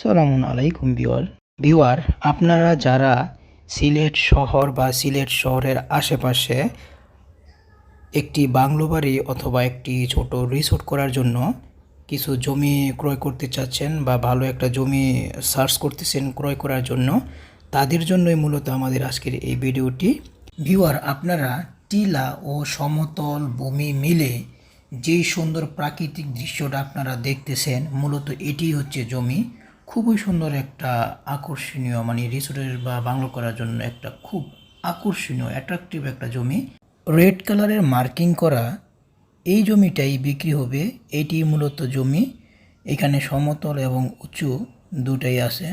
আসসালামু আলাইকুম ভিউয়ার আপনারা যারা সিলেট শহর বা সিলেট শহরের আশেপাশে একটি বাংলো বাড়ি অথবা একটি ছোট রিসোর্ট করার জন্য কিছু জমি ক্রয় করতে চাচ্ছেন বা ভালো একটা জমি সার্চ করতেছেন ক্রয় করার জন্য, তাদের জন্যই মূলত আমাদের আজকের এই ভিডিওটি। ভিউয়ার, আপনারা টিলা ও সমতল ভূমি মিলে যেই সুন্দর প্রাকৃতিক দৃশ্যটা আপনারা দেখতেছেন, মূলত এটি হচ্ছে জমি। খুবই সুন্দর একটা আকর্ষণীয়, মানে রিসোর্টের বা বাংলো করার জন্য একটা খুব আকর্ষণীয় অ্যাট্রাকটিভ একটা জমি। রেড কালারের মার্কিং করা এই জমিটাই বিক্রি হবে। এটি মূলত জমি। এখানে সমতল এবং উঁচু দুটাই আছে।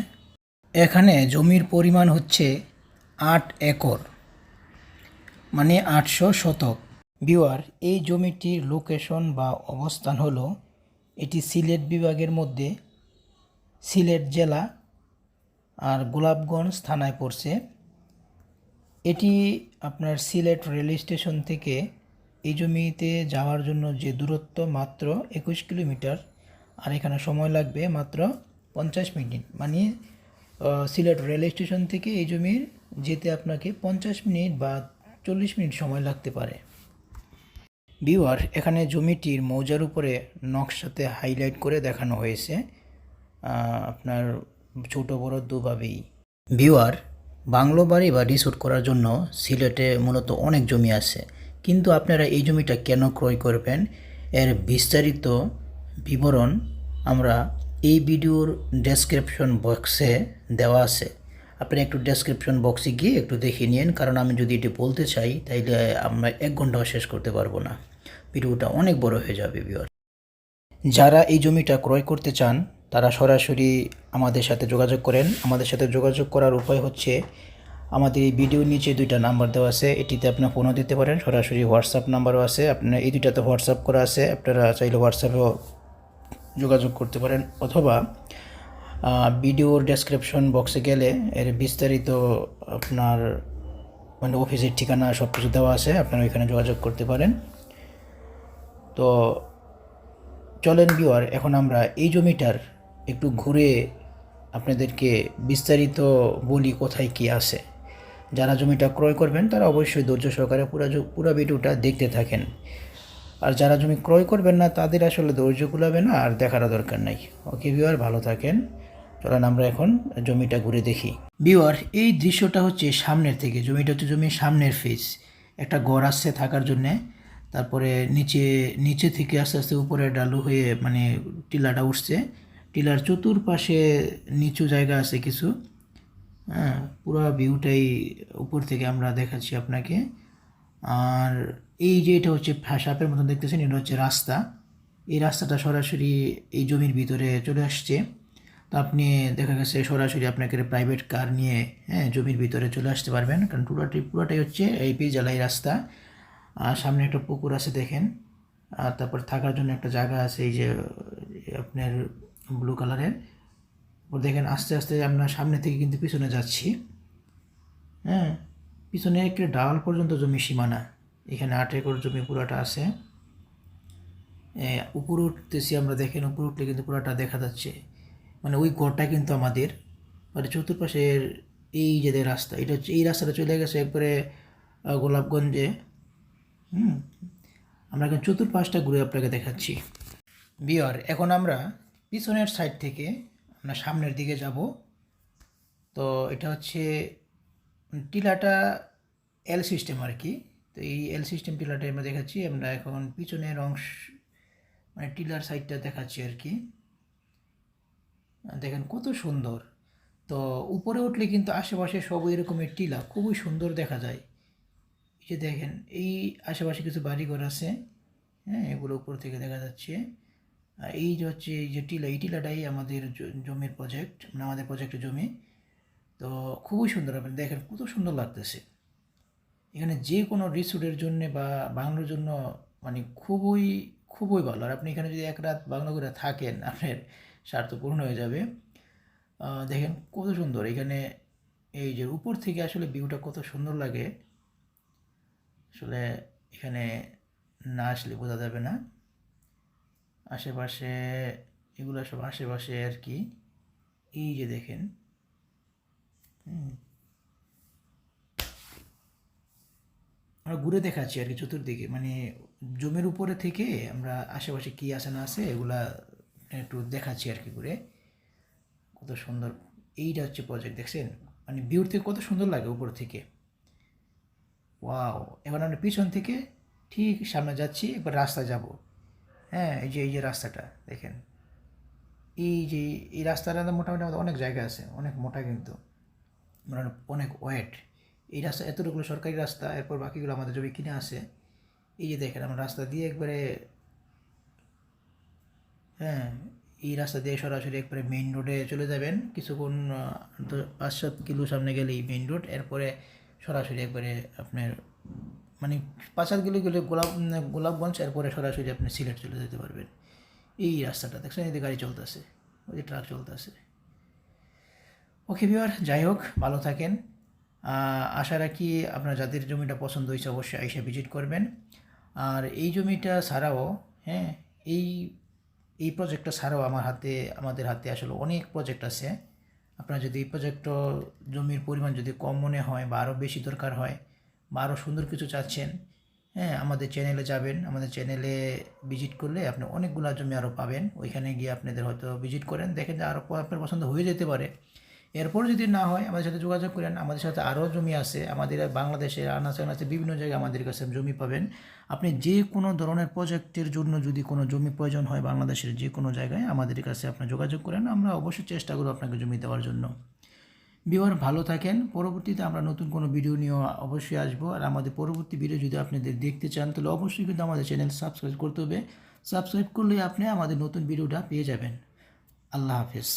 এখানে জমির পরিমাণ হচ্ছে 8 একর, মানে 800 শতক। ভিউয়ার, এই জমিটির লোকেশন বা অবস্থান হলো, এটি সিলেট বিভাগের মধ্যে সিলেট জেলা আর গোলাপগঞ্জ থানায় পড়ছে। এটি আপনার সিলেট রেল স্টেশন থেকে এই জমিতে যাওয়ার জন্য যে দূরত্ব মাত্র 21 কিলোমিটার, আর এখানে সময় লাগবে মাত্র 50 মিনিট। মানে সিলেট রেল স্টেশন থেকে এই জমির যেতে আপনাকে 50 মিনিট বা 40 মিনিট সময় লাগতে পারে। ভিউয়ার, এখানে জমিটির মৌজার উপরে নকশাতে হাইলাইট করে দেখানো হয়েছে, আপনার ছোট বড় দুভাবেই। ভিউয়ার, বাংলো বাড়ি বা রিসোর্ট করার জন্য সিলেটে মূলত অনেক জমি আছে, কিন্তু আপনারা এই জমিটা কেন ক্রয় করবেন এর বিস্তারিত বিবরণ আমরা এই ভিডিওর ডেসক্রিপশন বক্সে দেওয়া আছে। আপনি একটু ডেসক্রিপশন বক্সে গিয়ে একটু দেখে নিন, কারণ আমি যদি এটি বলতে চাই তাইলে আমরা 1 ঘন্টাও শেষ করতে পারবো না, ভিডিওটা অনেক বড় হয়ে যাবে। ভিউয়ার, যারা এই জমিটা ক্রয় করতে চান তারা সরাসরি আমাদের সাথে যোগাযোগ করেন। আমাদের সাথে যোগাযোগ করার উপায় হচ্ছে, আমাদের এই ভিডিওর নিচে 2টা নাম্বার দেওয়া আছে, এটিতে আপনার ফোনও দিতে পারেন, সরাসরি হোয়াটসঅ্যাপ নাম্বারও আছে। আপনার এই 2টাতে হোয়াটসঅ্যাপ করা আছে, আপনারা চাইলে হোয়াটসঅ্যাপেও যোগাযোগ করতে পারেন, অথবা ভিডিওর ডেসক্রিপশন বক্সে গেলে এর বিস্তারিত আপনার মানে অফিসের ঠিকানা সব কিছু দেওয়া আছে, আপনারা ওইখানে যোগাযোগ করতে পারেন। তো চলেন ভিউয়ার, এখন আমরা এই জমিটার একটু ঘুরে আপনাদেরকে বিস্তারিত বলি কোথায় কি আছে। যারা জমিটা ক্রয় করবেন তারা অবশ্যই ধৈর্য সহকারে পুরো ভিডিওটা দেখতে থাকেন, আর যারা জমি ক্রয় করবেন না তাদের আসলে ধৈর্য কুলাবে না, আর দেখারও দরকার নাই। ওকে ভিউয়ার, ভালো থাকেন। চলেন আমরা এখন জমিটা ঘুরে দেখি। ভিউয়ার, এই দৃশ্যটা হচ্ছে সামনের থেকে, জমিটা হচ্ছে জমির সামনের ফেস। একটা ঘর আসছে থাকার জন্যে, তারপরে নিচে নিচে থেকে আস্তে আস্তে উপরে ডালু হয়ে মানে টিলাটা উঠছে। টিলার চতুর্পাশে নিচু জায়গা আছে কিছু। হ্যাঁ, পুরো ভিউটাই উপর থেকে আমরা দেখাচ্ছি আপনাকে। আর এই যে এটা হচ্ছে সাপের মতন দেখতেছেন, এটা হচ্ছে রাস্তা। এই রাস্তাটা সরাসরি এই জমির ভিতরে চলে আসছে। তো আপনি দেখা গেছে সরাসরি আপনাকে প্রাইভেট কার নিয়ে জমির ভিতরে চলে আসতে পারবেন, কারণ পুরোটাই হচ্ছে এই পিচঢালাই রাস্তা। আর সামনে একটা পুকুর আছে দেখেন, আর তারপর থাকার জন্য একটা জায়গা আছে, এই যে আপনার ব্লু কালারের। দেখেন আস্তে আস্তে আমরা সামনে থেকে কিন্তু পিছনে যাচ্ছি। হ্যাঁ, পিছনে একটা ডাল পর্যন্ত জমি সীমানা। এখানে 8 একর জমি পুরাটা আছে। উপরে উঠতেছি আমরা, দেখেন উপরে উঠলে কিন্তু পুরাটা দেখা যাচ্ছে, মানে ওই গড়টা কিন্তু আমাদের, মানে চতুর্পাশের এই যে রাস্তা, এটা হচ্ছে এই রাস্তাটা চলে গেছে একবারে গোলাপগঞ্জে। আমরা এখন চতুর্পাশটা ঘুরে আপনাকে দেখাচ্ছি। ভিউয়ার, এখন আমরা পিছনের সাইড থেকে আমরা সামনের দিকে যাব। তো এটা হচ্ছে টিলাটা এল সিস্টেম আর কি। তো এই এল সিস্টেম টিলাটা আমরা দেখাচ্ছি। আমরা এখন পিছনের অংশ মানে টিলার সাইডটা দেখাচ্ছি আর কি। দেখেন কত সুন্দর। তো উপরে উঠলে কিন্তু আশেপাশে সব এরকমের টিলা, খুবই সুন্দর দেখা যায়। এই যে দেখেন এই আশেপাশে কিছু বাড়িঘর আছে, হ্যাঁ, এগুলো উপর থেকে দেখা যাচ্ছে। আর এই যে হচ্ছে এই যে টিলা, এই টিলাটাই আমাদের জমির প্রজেক্ট, মানে আমাদের প্রজেক্টের জমি। তো খুবই সুন্দর, আপনি দেখেন কত সুন্দর লাগতেছে। এখানে যে কোনো রিসোর্টের জন্য বা বাংলোর জন্য মানে খুবই খুবই ভালো। আর আপনি এখানে যদি এক রাত বাংলো করে থাকেন, আপনার স্বার্থ পূর্ণ হয়ে যাবে। দেখেন কত সুন্দর এখানে, এই যে উপর থেকে আসলে ভিউটা কত সুন্দর লাগে, আসলে এখানে না আসলে বোঝা যাবে না। আশেপাশে এগুলো সব আশেপাশে আর কি। এই যে দেখেন, আমরা ঘুরে দেখাচ্ছি আর কি চতুর্দিকে, মানে জমির উপরে থেকে আমরা আশেপাশে কী আছে না আছে এগুলা একটু দেখাচ্ছি আর কি ঘুরে। কত সুন্দর, এইটা হচ্ছে প্রজেক্ট, দেখছেন? মানে ভিউর থেকে কত সুন্দর লাগে উপর থেকে। ওয়াও! এবার আমরা পিছন থেকে ঠিক সামনে যাচ্ছি, এবার রাস্তা যাব। হ্যাঁ, এই যে রাস্তাটা দেখেন, এই যে এই রাস্তাটা মোটামুটি আমাদের অনেক জায়গা আছে, অনেক মোটা কিন্তু, মানে অনেক ওয়েট। এই রাস্তা এতটুকু সরকারি রাস্তা, এরপর বাকিগুলো আমাদের জমি কিনে আছে। এই যে দেখেন, আমরা রাস্তা দিয়ে একবারে, হ্যাঁ, এই রাস্তা দিয়ে সরাসরি একবারে মেইন রোডে চলে যাবেন। কিছুক্ষণ 5-7 কিলো সামনে গেলেই মেইন রোড, এরপরে সরাসরি একবারে আপনার মানে 5-7 কিলো গেলে গোলাপগঞ্জ, এরপরে সরাসরি আপনি সিলেট চলে যেতে পারবেন। এই রাস্তাটা দেখছেন, এদিকে গাড়ি চলতেছে, ওই যে ট্রাক চলতেছে। ওকে ভিউয়ার, যাই হোক, ভালো থাকেন। আশা রাখি আপনার যাদের জমিটা পছন্দ হয়েছে অবশ্যই আইসা ভিজিট করবেন। আর এই জমিটা ছাড়াও, হ্যাঁ, এই এই প্রজেক্টটা ছাড়াও আমাদের হাতে আসলে অনেক প্রজেক্ট আছে। আপনারা যদি এই প্রজেক্টটা, জমির পরিমাণ যদি কম মনে হয় বা আরও বেশি দরকার হয় বা আরও সুন্দর কিছু চাচ্ছেন, হ্যাঁ, আমাদের চ্যানেলে যাবেন। আমাদের চ্যানেলে ভিজিট করলে আপনি অনেকগুলো জমি আরও পাবেন। ওইখানে গিয়ে আপনাদের হয়তো ভিজিট করেন, দেখেন যে আরও আপনার পছন্দ হয়ে যেতে পারে। এরপর যদি না হয় আমাদের সাথে যোগাযোগ করেন। আমাদের সাথে আরও জমি আছে, আমাদের বাংলাদেশের আনাচে আনাচে বিভিন্ন জায়গায় আমাদের কাছে জমি পাবেন। আপনি যে কোনো ধরনের প্রজেক্টের জন্য যদি কোনো জমি প্রয়োজন হয় বাংলাদেশের যে কোনো জায়গায়, আমাদের কাছে আপনি যোগাযোগ করেন, আমরা অবশ্যই চেষ্টা করব আপনাকে জমি দেওয়ার জন্য। ভিউয়ার, ভালো থাকেন। পরবর্তীতে আমরা নতুন কোনো ভিডিও নিয়ে অবশ্যই আসবো। আর আমাদের পরবর্তী ভিডিও যদি আপনাদের দেখতে চান তাহলে অবশ্যই কিন্তু আমাদের চ্যানেল সাবস্ক্রাইব করতে হবে। সাবস্ক্রাইব করলে আপনি আমাদের নতুন ভিডিওটা পেয়ে যাবেন। আল্লাহ হাফেজ।